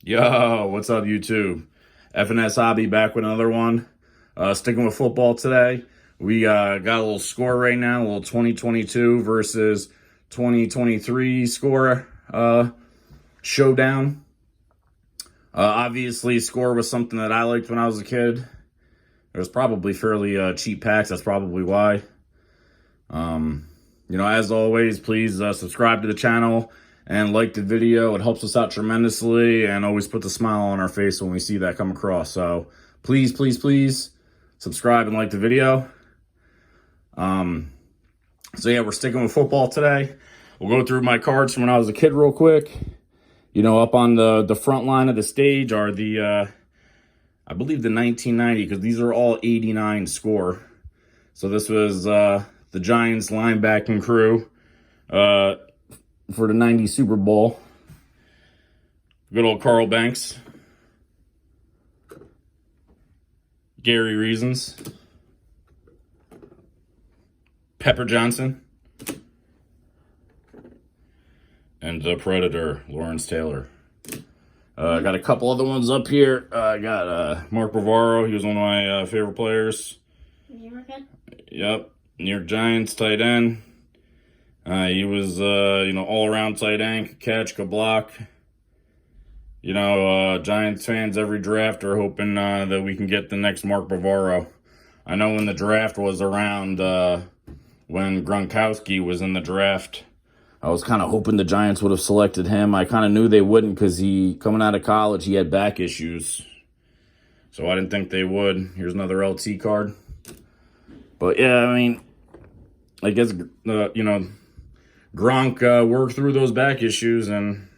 Yo, what's up, YouTube? FNS Hobby back with another one. Sticking with football today. We got a little score right now, a little 2022 versus 2023 score showdown. Obviously, score was something that I liked when I was a kid. It was probably fairly cheap packs. That's probably why. As always, please subscribe to the channel and like the video. It helps us out tremendously and always puts a smile on our face when we see that come across. So please, please, please subscribe and like the video. So yeah, we're sticking with football today. We'll go through my cards from when I was a kid real quick. Up on the front line of the stage are I believe the 1990, because these are all 89 score. So this was the Giants linebacking crew for the 90 Super Bowl. Good old Carl Banks. Gary Reasons. Pepper Johnson. And the Predator, Lawrence Taylor. I got a couple other ones up here. I got Mark Bavaro. He was one of my favorite players. New York head? Yep. New York Giants tight end. He was, all-around tight end. Could catch, could block. Giants fans every draft are hoping that we can get the next Mark Bavaro. I know when the draft was around, when Gronkowski was in the draft, I was kind of hoping the Giants would have selected him. I kind of knew they wouldn't because coming out of college, he had back issues. So I didn't think they would. Here's another LT card. But yeah, I guess, Gronk worked through those back issues and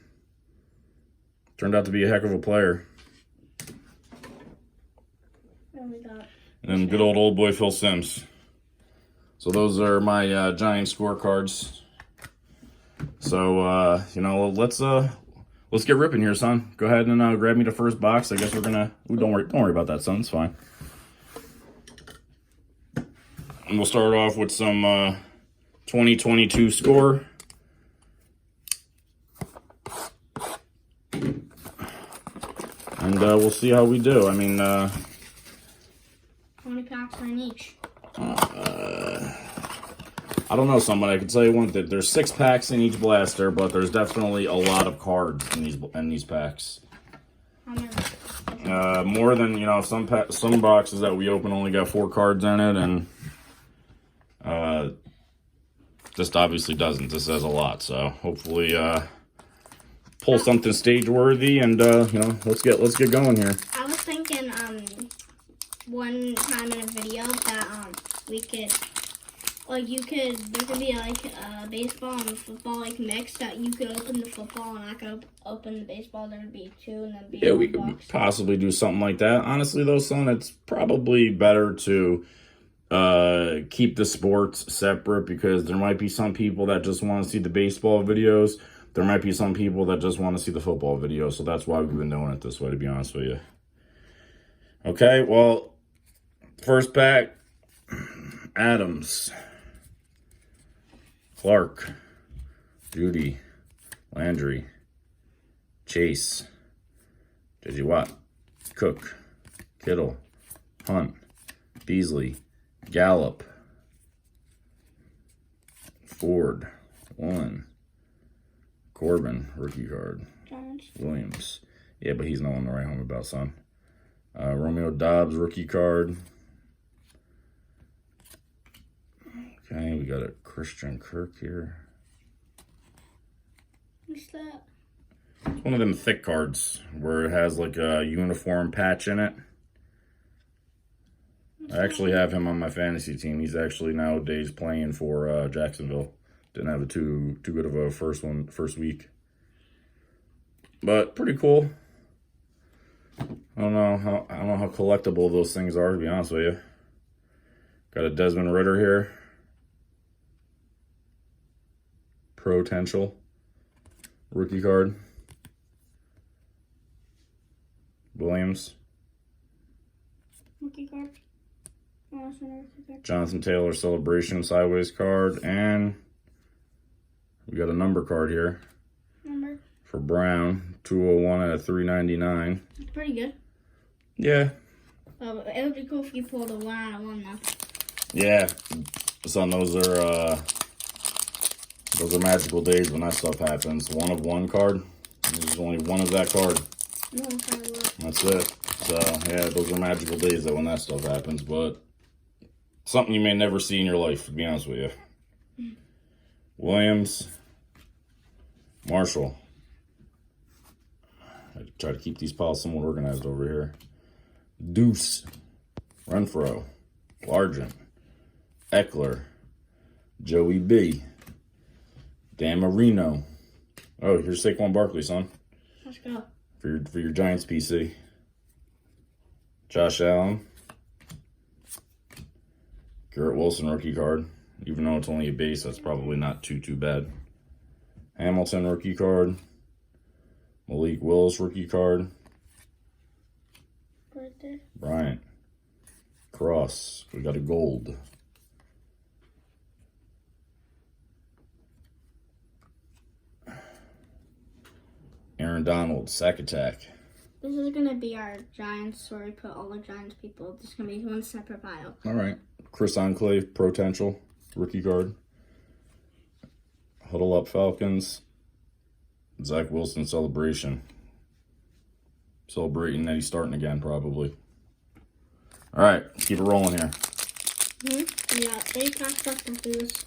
turned out to be a heck of a player. And good old boy Phil Simms. So those are my Giants scorecards. So, let's get ripping here, son. Go ahead and grab me the first box. I guess we're gonna... Ooh, don't worry about that, son. It's fine. And we'll start off with some 2022 score. And we'll see how we do. How many packs are in each? I don't know, somebody. I can tell you one thing. There's 6 packs in each blaster, but there's definitely a lot of cards in these packs. How many? More than, some boxes that we open only got 4 cards in it, and this obviously doesn't. This has a lot, so hopefully pull something stage worthy, and let's get going here. I was thinking one time in a video that we could, there could be a baseball and a football mixed, that you could open the football and I could open the baseball. There would be 2 and then be we could possibly do something like that. Honestly though, son, it's probably better to keep the sports separate, because there might be some people that just want to see the baseball videos. There might be some people that just want to see the football videos. So that's why we've been doing it this way, to be honest with you. Okay, well, first pack, Adams, Clark, Judy, Landry, Chase, J.J. Watt, Cook, Kittle, Hunt, Beasley, Gallup, Ford, 1, Corbin, rookie card, Giants. Williams. Yeah, but he's no one to write home about, son. Romeo Dobbs, rookie card. Okay, we got a Christian Kirk here. What's that? It's one of them thick cards where it has like a uniform patch in it. I actually have him on my fantasy team. He's actually nowadays playing for Jacksonville. Didn't have too good of a first week. But pretty cool. I don't know how collectible those things are, to be honest with you. Got a Desmond Ridder here. Potential rookie card. Williams. Rookie card. Jonathan Taylor celebration sideways card, and we got a number card here. Number for Brown. 201 out of 399. It's pretty good. Yeah. It would be cool if you pulled a 1 out of 1 though. Yeah. Son, those are magical days when that stuff happens. 1 of 1 card. There's only 1 of that card. No, probably will. That's it. So, yeah, those are magical days that when that stuff happens, but something you may never see in your life, to be honest with you. Williams. Marshall. I try to keep these piles somewhat organized over here. Deuce. Renfro. Largent. Eckler. Joey B. Dan Marino. Oh, here's Saquon Barkley, son. Let's go. For your Giants PC. Josh Allen. Garrett Wilson rookie card. Even though it's only a base, that's probably not too bad. Hamilton rookie card. Malik Willis rookie card. Right there. Bryant. Cross. We got a gold. Aaron Donald, sack attack. This is going to be our Giants, where we put all the Giants people. This is going to be one separate pile. All right. Chris Enclave, potential rookie card. Huddle Up Falcons. Zach Wilson celebration. Celebrating that he's starting again, probably. All right, keep it rolling here. Yeah, they packed up the booze.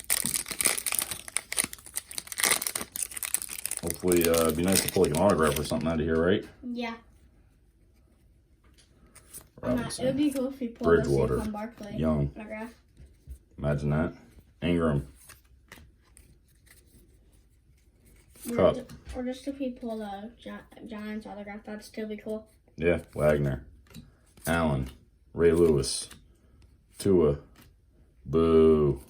Hopefully, it'd be nice to pull like an autograph or something out of here, right? Yeah. Robinson. It would be cool if we pulled Bridgewater. a Saquon Barkley Young. autograph. Imagine that. Ingram. Cup. Or just if we pulled a Giants autograph, that'd still be cool. Yeah, Wagner. Allen. Ray Lewis. Tua. Boo.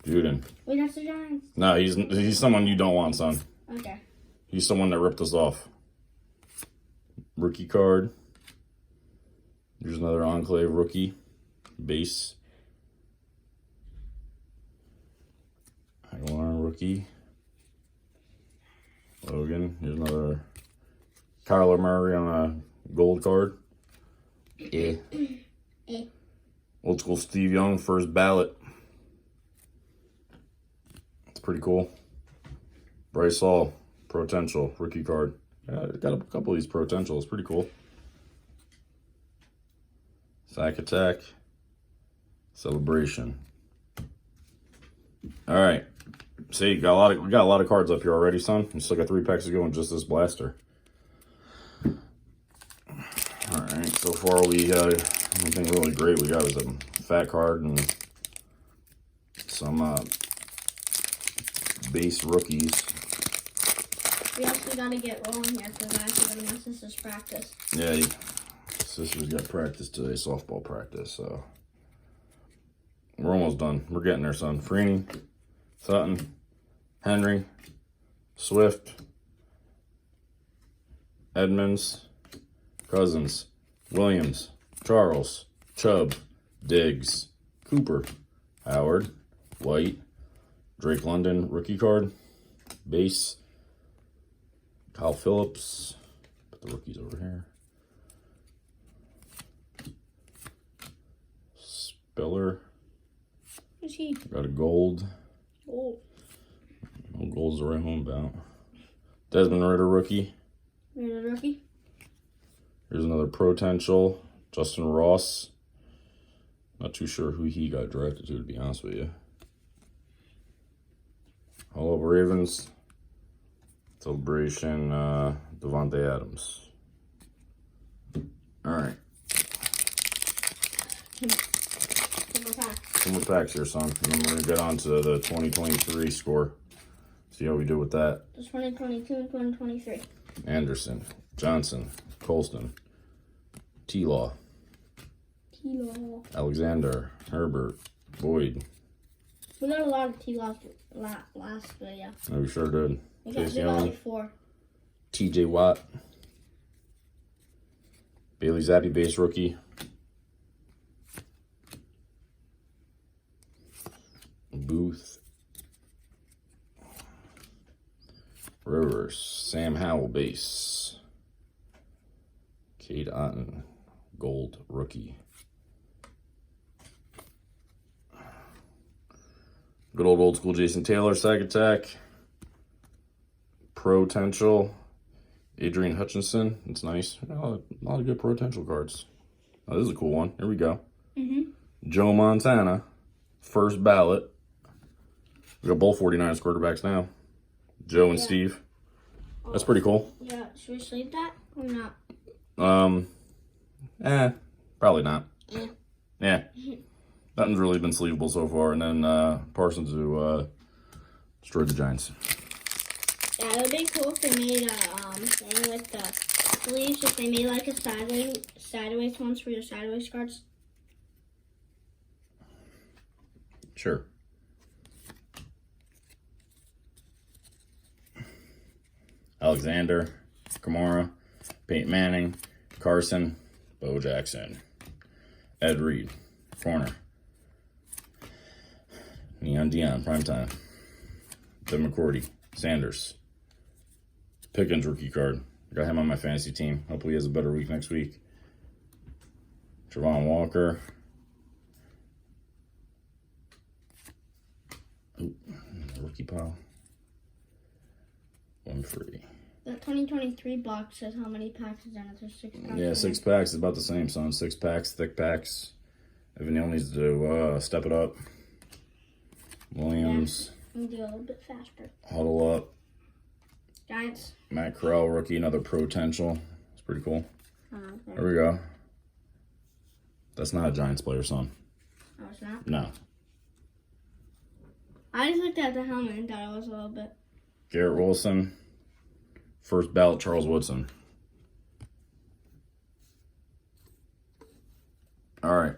Juden. Wait, that's the Giants? No, he's someone you don't want, son. Okay. He's someone that ripped us off. Rookie card. Here's another Enclave rookie. Base. Aguilar rookie. Logan. Here's another Kyler Murray on a gold card. Yeah. Old school Steve Young, first ballot. It's pretty cool. Bryce Hall, potential, rookie card. Yeah, got a couple of these potentials. Pretty cool. Sack attack. Celebration. All right. See, we got a lot of cards up here already, son. We still got 3 packs to go in just this blaster. All right. So far, nothing really great. We got was a fat card and some base rookies. We also got to get rolling here because I have to go to my sister's practice. Yeah, sister's got practice today, softball practice. So we're almost done. We're getting there, son. Freeney, Sutton, Henry, Swift, Edmonds, Cousins, Williams, Charles, Chubb, Diggs, Cooper, Howard, White, Drake London, rookie card, base, Kyle Phillips, put the rookies over here, Spiller, Who's he? got a gold, Oh. no gold's the right home about, Desmond Ritter, rookie, You're the rookie? here's another potential, Justin Ross, not too sure who he got drafted to be honest with you. Hall of Ravens, celebration, Devontae Adams. All right. Some more packs here, son. And then we're going to get on to the 2023 score. See how we do with that. Just 2022 and 2023. Anderson, Johnson, Colston, T-Law, T-Law. Alexander, Herbert, Boyd. We got a lot of T-Laws last video. Oh, we sure did. We got Chase Young, like 4. TJ Watt, Bailey Zappi, base rookie. Booth. Rivers, Sam Howell base. Cade Otton, gold rookie. Good old school Jason Taylor, Sack Attack. Potential, Adrian Hutchinson. It's nice. A lot of good potential cards. Oh, this is a cool one. Here we go. Joe Montana, first ballot. We got both 49ers quarterbacks now. Joe and Steve. That's pretty cool. Yeah, should we sleeve that or not? Probably not. Yeah. Nothing's really been sleevable so far. And then Parsons who destroyed the Giants. Yeah, it would be cool if they made a thing with the sleeves. If they made like a sideways ones for your sideways cards. Sure. Alexander, Kamara, Peyton Manning, Carson, Bo Jackson, Ed Reed, corner, Neon Dion, primetime, Tim McCourty, Sanders, Pickens rookie card. Got him on my fantasy team. Hopefully he has a better week next week. Travon Walker. Ooh, rookie pile. One free. The 2023 box says how many packs is in it. There's 6 packs. Yeah, 6 packs is about the same, son. 6 packs, thick packs. Evan Neal needs to step it up. Williams. Yeah, we do a little bit faster. Huddle up. Giants. Matt Corral, rookie, another potential. It's pretty cool. Okay. There we go. That's not a Giants player, son. Oh, it's not? No. I just looked at the helmet and thought it was a little bit. Garrett Wilson. First ballot, Charles Woodson. All right.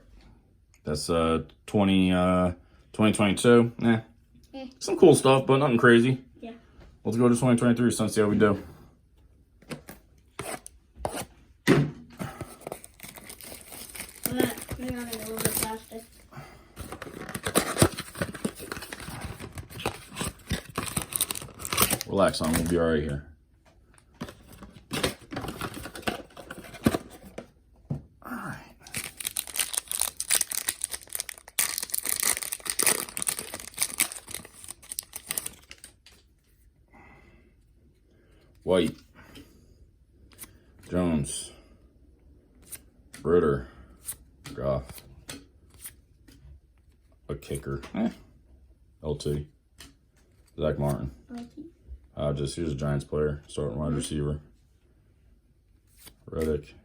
That's 2022. Some cool stuff, but nothing crazy. Yeah. Let's go to 2023, son, see how we do. We got it a little bit faster. Relax, son. We'll be all right here. All right. White. Jones. Ritter. Goff. A kicker. LT. Zach Martin. Here's a Giants player, starting wide receiver. Reddick.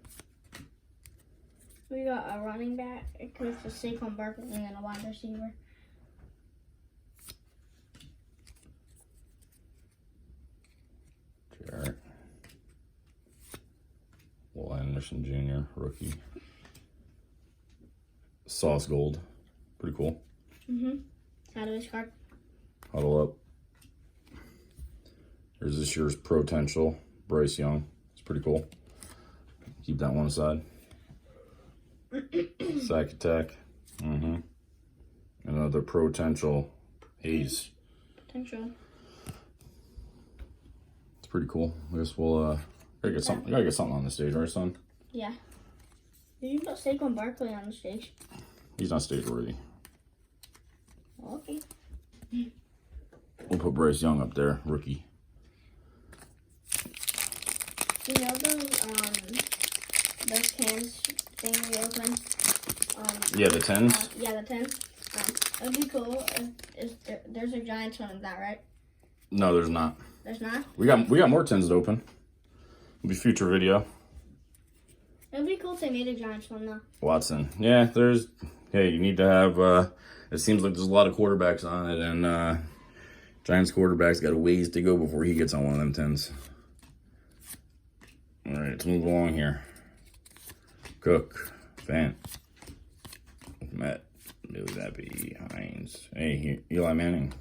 We got a running back. It goes to Saquon Barkley and then a wide receiver. Jarrett. Will Anderson Jr., rookie. Sauce Gold. Pretty cool. Sideways card. Huddle up. Here's this year's potential, Bryce Young. It's pretty cool. Keep that one aside. Sack Attack. Another potential, Hayes. Potential. It's pretty cool. I guess we'll gotta get something on the stage, right, son? Yeah. Did you put Saquon Barkley on the stage? He's not stage worthy. Okay. We'll put Bryce Young up there, rookie. You know those cans thing we opened? Yeah, the 10s? Yeah, the 10s. It would be cool if there's a Giants one of that, right? No, there's not. There's not? We got more 10s to open. It'll be future video. It would be cool if they made a Giants one, though. Watson. Yeah, you need to have, it seems like there's a lot of quarterbacks on it, and Giants quarterback's got a ways to go before he gets on one of them 10s. All right, let's move along here. Cook, Fant, Matt, Billy Zappi, Hines. Hey, Eli Manning.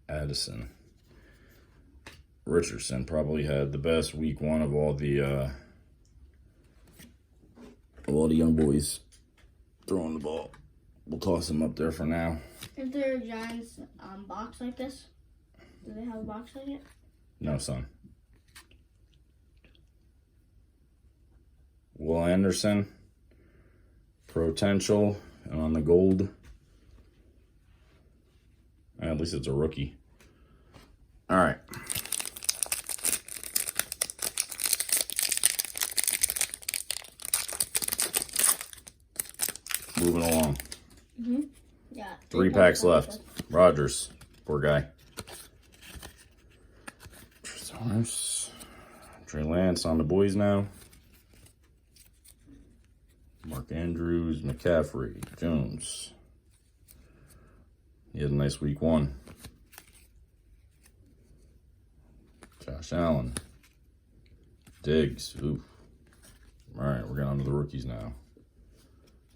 Addison. Richardson probably had the best week 1 of all the young boys throwing the ball. we'll toss them up there for now. Is there a Giants box like this? Do they have a box like it? No, son. Will Anderson, potential, and on the gold. At least it's a rookie. All right. Moving along. Yeah. 3 packs left. Rogers, poor guy. Trey Lance on the boys now. Mark Andrews, McCaffrey, Jones. He had a nice week 1. Josh Allen. Diggs. Oof. All right, we're getting on to the rookies now.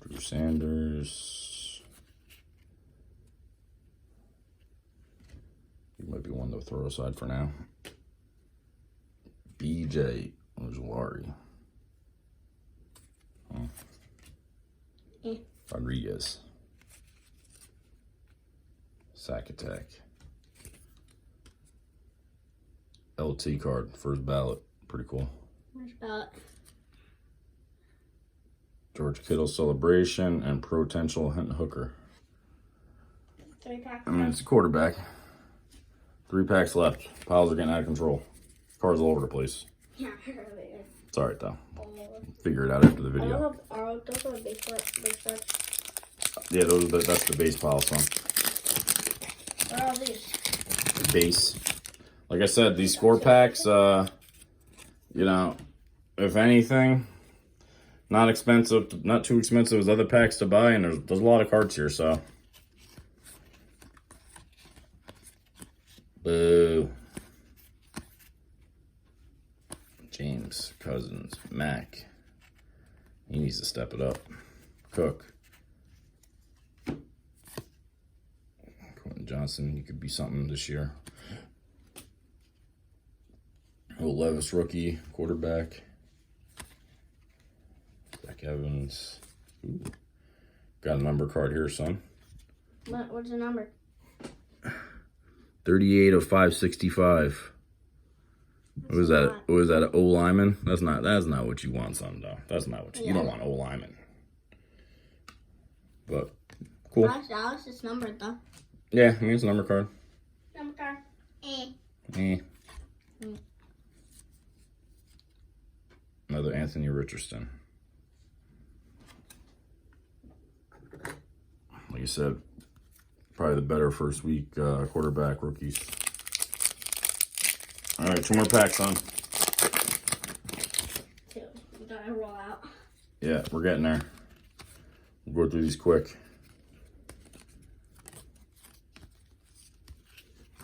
Drew Sanders. He might be one to throw aside for now. BJ Ojulari. Rodriguez. Sack attack. LT card, first ballot. Pretty cool. First ballot. George Kittle celebration and potential Hinton Hooker. 3 packs. I mean, it's a quarterback. 3 packs left. Piles are getting out of control. Cards all over the place. Yeah, It's alright though. Figure it out after the video. Those are base cards. Yeah, that's the base pile, son. What are all these? Base. Like I said, these score packs, you know, if anything, not expensive, not too expensive as other packs to buy, and there's a lot of cards here, so. Boo. James, Cousins, Mac. He needs to step it up. Cook. Quentin Johnson, he could be something this year. Will Levis, rookie, quarterback. Zach Evans. Ooh. Got a number card here, son. What's the number? 38 of 565. What was that? What was that? An O lineman? That's not what you want, son. Though that's not what you don't want. O lineman. But cool. Alex, it's numbered though. Yeah, I mean it's a number card. Number card. Another Anthony Richardson. Like you said, probably the better first week quarterback rookies. All right, 2 more packs, son. 2. We gotta roll out. Yeah, we're getting there. We'll go through these quick.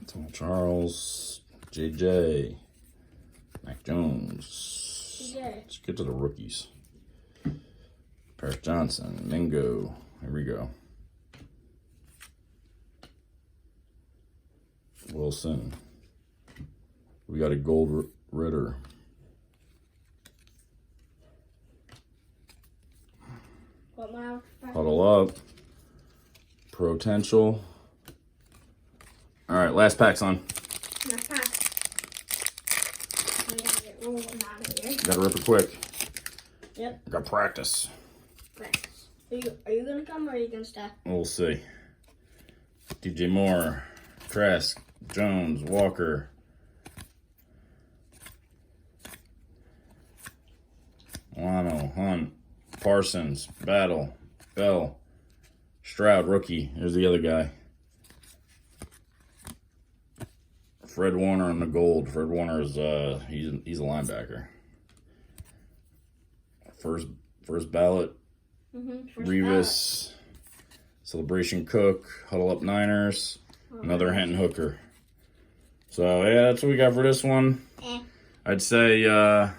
Tom Charles, JJ, Mac Jones. Let's get to the rookies. Paris Johnson, Mingo. Here we go. Wilson. We got a gold Ritter. Huddle up. Potential. All right, last pack, son. Last pack. We gotta get rolling out of here. Gotta rip it quick. Yep. Got practice. Practice. Are you gonna come or are you gonna stay? We'll see. DJ Moore, Trask, Jones, Walker. Lano, Hunt, Parsons, Battle, Bell, Stroud, rookie. There's the other guy. Fred Warner on the gold. Fred Warner is he's a linebacker. First ballot. Revis, Celebration Cook, Huddle Up Niners, another Hinton Hooker. So yeah, that's what we got for this one. I'd say The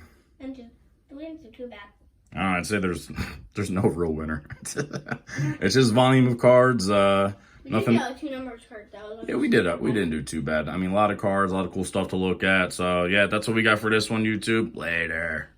wins are too bad. I'd say there's no real winner. It's just volume of cards. Nothing. We did 2 numbers cards though. Yeah, we didn't do too bad. I mean, a lot of cards, a lot of cool stuff to look at. So yeah, that's what we got for this one, YouTube. Later.